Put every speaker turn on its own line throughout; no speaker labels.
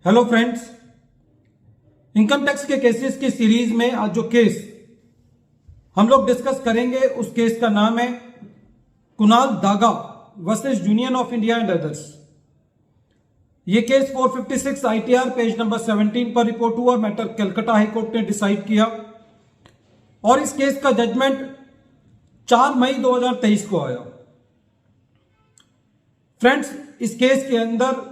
Hello friends, income tax के cases की series में आज जो केस हम लोग डिस्कस करेंगे उस केस का नाम है Kunal Daga versus union of India and others. ये केस 456 आईटीआर पेज नंबर 17 पर रिपोर्ट हुआ। मैटर कलकत्ता हाई कोर्ट ने डिसाइड किया और इस केस का जजमेंट 4 मई 2023 को आया। फ्रेंड्स, इस केस के अंदर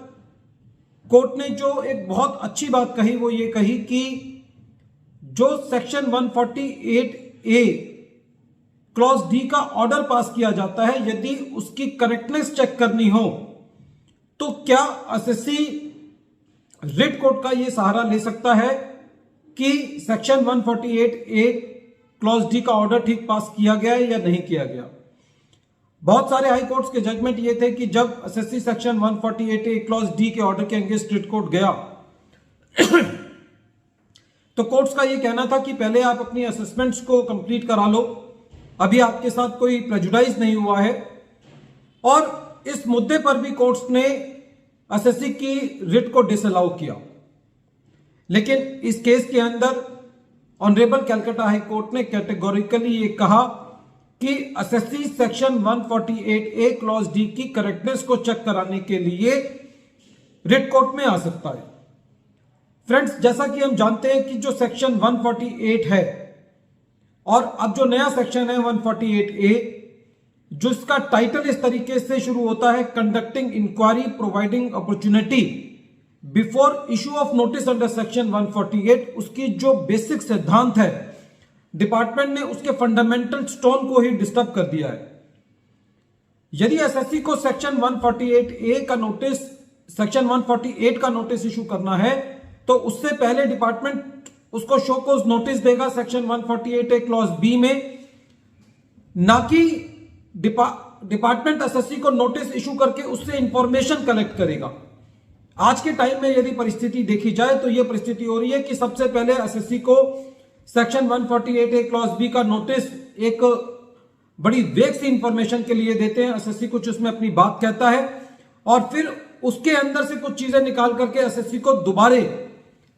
कोर्ट ने जो एक बहुत अच्छी बात कही वो ये कही कि जो सेक्शन 148A क्लॉज डी का ऑर्डर पास किया जाता है, यदि उसकी करेक्टनेस चेक करनी हो तो क्या एसएससी रिट कोर्ट का ये सहारा ले सकता है कि सेक्शन 148A क्लॉज डी का ऑर्डर ठीक पास किया गया है या नहीं किया गया। बहुत सारे हाई कोर्ट्स के जजमेंट ये थे कि जब SSC section 148A clause D के ऑर्डर के अगेंस्ट रिट कोर्ट गया तो कोर्ट्स का ये कहना था कि पहले आप अपनी असेसमेंट्स को कंप्लीट करा लो, अभी आपके साथ कोई प्रेजुडाइज नहीं हुआ है। और इस मुद्दे पर भी कोर्ट्स ने एसएससी की रिट को डिसअलाउ किया। लेकिन इस केस के अंदर ऑनरेबल कलकत्ता हाई कोर्ट ने कैटेगोरिकली ये कहा कि SSC section 148A clause D की करेक्टनेस को चेक कराने के लिए रिट कोर्ट में आ सकता है। फ्रेंड्स, जैसा कि हम जानते हैं कि जो सेक्शन 148 है और अब जो नया सेक्शन है 148A, जिसका टाइटल इस तरीके से शुरू होता है conducting inquiry providing opportunity before issue of notice under section 148, उसकी जो बेसिक सिद्धांत है डिपार्टमेंट ने उसके फंडामेंटल स्टोन को ही डिस्टर्ब कर दिया है। यदि एसएससी को सेक्शन 148A का नोटिस, सेक्शन 148 का नोटिस इशू करना है तो उससे पहले डिपार्टमेंट उसको शो कोज नोटिस देगा सेक्शन 148A क्लॉज बी में, ना कि डिपार्टमेंट एसएससी को नोटिस इशू करके उससे इंफॉर्मेशन कलेक्ट करेगा। आज के टाइम में यदि परिस्थिति देखी जाए तो यह परिस्थिति हो रही है कि सबसे पहले एसएससी को सेक्शन 148A क्लॉज बी का नोटिस एक बड़ी वेग सी इंफॉर्मेशन के लिए देते हैं। एसएससी कुछ उसमें अपनी बात कहता है और फिर उसके अंदर से कुछ चीजें निकाल करके एसएससी को दोबारे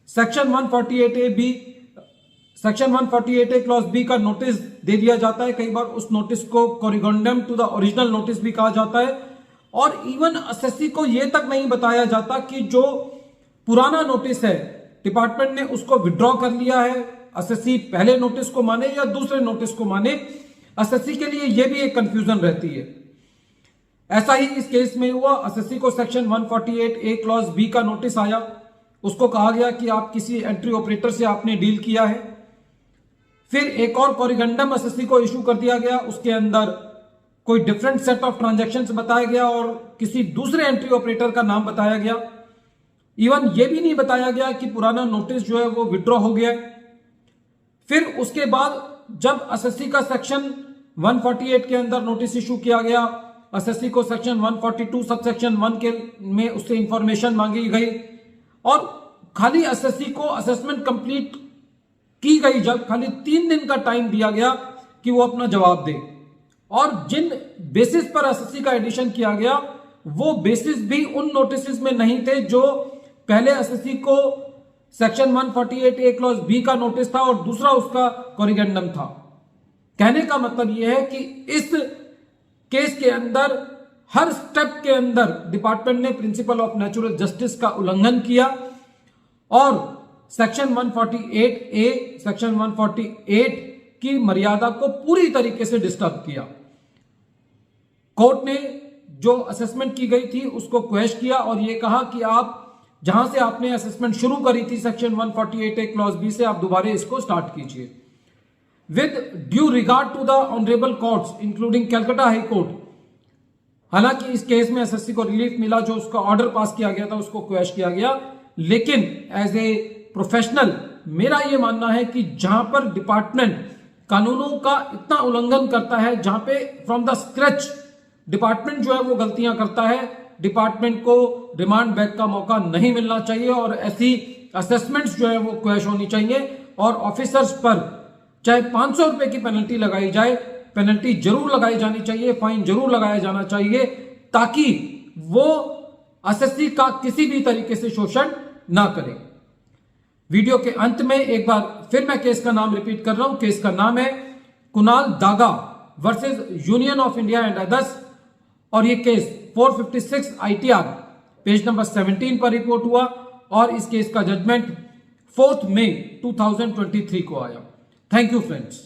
सेक्शन 148A क्लॉज बी का नोटिस दे दिया जाता है। कई बार उस नोटिस को कोरिगोंडम टू द ओरिजिनल नोटिस भी कहा जाता है। और इवन एसएससी को यह तक नहीं बताया जाता कि जो पुराना नोटिस है डिपार्टमेंट ने उसको विड्रॉ कर लिया है, एसएससी पहले नोटिस को माने या दूसरे नोटिस को माने। एसएससी के लिए यह भी एक कंफ्यूजन रहती है। ऐसा ही इस केस में हुआ। एसएससी को सेक्शन 148A क्लॉज बी का नोटिस आया, उसको कहा गया कि आप किसी एंट्री ऑपरेटर से आपने डील किया है। फिर एक और कोरिगंडम एसएससी को इशू कर दिया गया, उसके अंदर कोई डिफरेंट सेट ऑफ ट्रांजैक्शंस बताया गया और किसी दूसरे एंट्री ऑपरेटर का नाम बताया गया। इवन यह भी नहीं बताया गया कि पुराना नोटिस जो है वो विड्रॉ हो गया। फिर उसके बाद जब एसएससी का सेक्शन 148 के अंदर नोटिस इशू किया गया, एसएससी को सेक्शन 142 सबसेक्शन 1 के में उससे इंफॉर्मेशन मांगी गई और खाली एसएससी को असेसमेंट कंप्लीट की गई जब खाली 3 दिन का टाइम दिया गया कि वो अपना जवाब दे। और जिन बेसिस पर एसएससी का एडिशन किया गया वो बेसिस भी उन नोटिस में नहीं थे जो पहले एसएससी को सेक्शन 148A क्लॉज बी का नोटिस था और दूसरा उसका कोरिगेंडम था। कहने का मतलब यह है कि इस केस के अंदर हर स्टेप के अंदर डिपार्टमेंट ने प्रिंसिपल ऑफ नेचुरल जस्टिस का उल्लंघन किया और सेक्शन 148A, सेक्शन 148 की मर्यादा को पूरी तरीके से डिस्टर्ब किया। कोर्ट ने जो असेसमेंट की गई थी उसको क्वेश्चन किया और यह कहा कि आप जहां से आपने असेसमेंट शुरू करी थी सेक्शन 148A क्लॉज बी से आप दोबारा इसको स्टार्ट कीजिए with due regard to the honourable courts including Calcutta high court. हालांकि इस केस में एसएससी को रिलीफ मिला, जो उसका ऑर्डर पास किया गया था उसको क्वेश्चन किया गया, लेकिन एज ए प्रोफेशनल मेरा यह मानना है कि जहां पर डिपार्टमेंट कानूनों का इतना उल्लंघन करता है, जहां पे फ्रॉम द स्क्रैच डिपार्टमेंट जो है वो गलतियां करता है, डिपार्टमेंट को रिमांड बैक का मौका नहीं मिलना चाहिए और ऐसी असेसमेंट्स जो है वो क्वैश होनी चाहिए और ऑफिसर्स पर चाहे 500 रुपए की पेनल्टी लगाई जाए, पेनल्टी जरूर लगाई जानी चाहिए, फाइन जरूर लगाया जाना चाहिए ताकि वो एसएससी का किसी भी तरीके से शोषण ना करें। वीडियो के अंत में एक बार फिर मैं केस का नाम रिपीट कर रहा हूं। केस का नाम है Kunal Daga versus union of India and others, और ये केस 456 ITR पेज नंबर 17 पर रिपोर्ट हुआ और इस केस का जजमेंट 4 मई 2023 को आया। Thank you friends.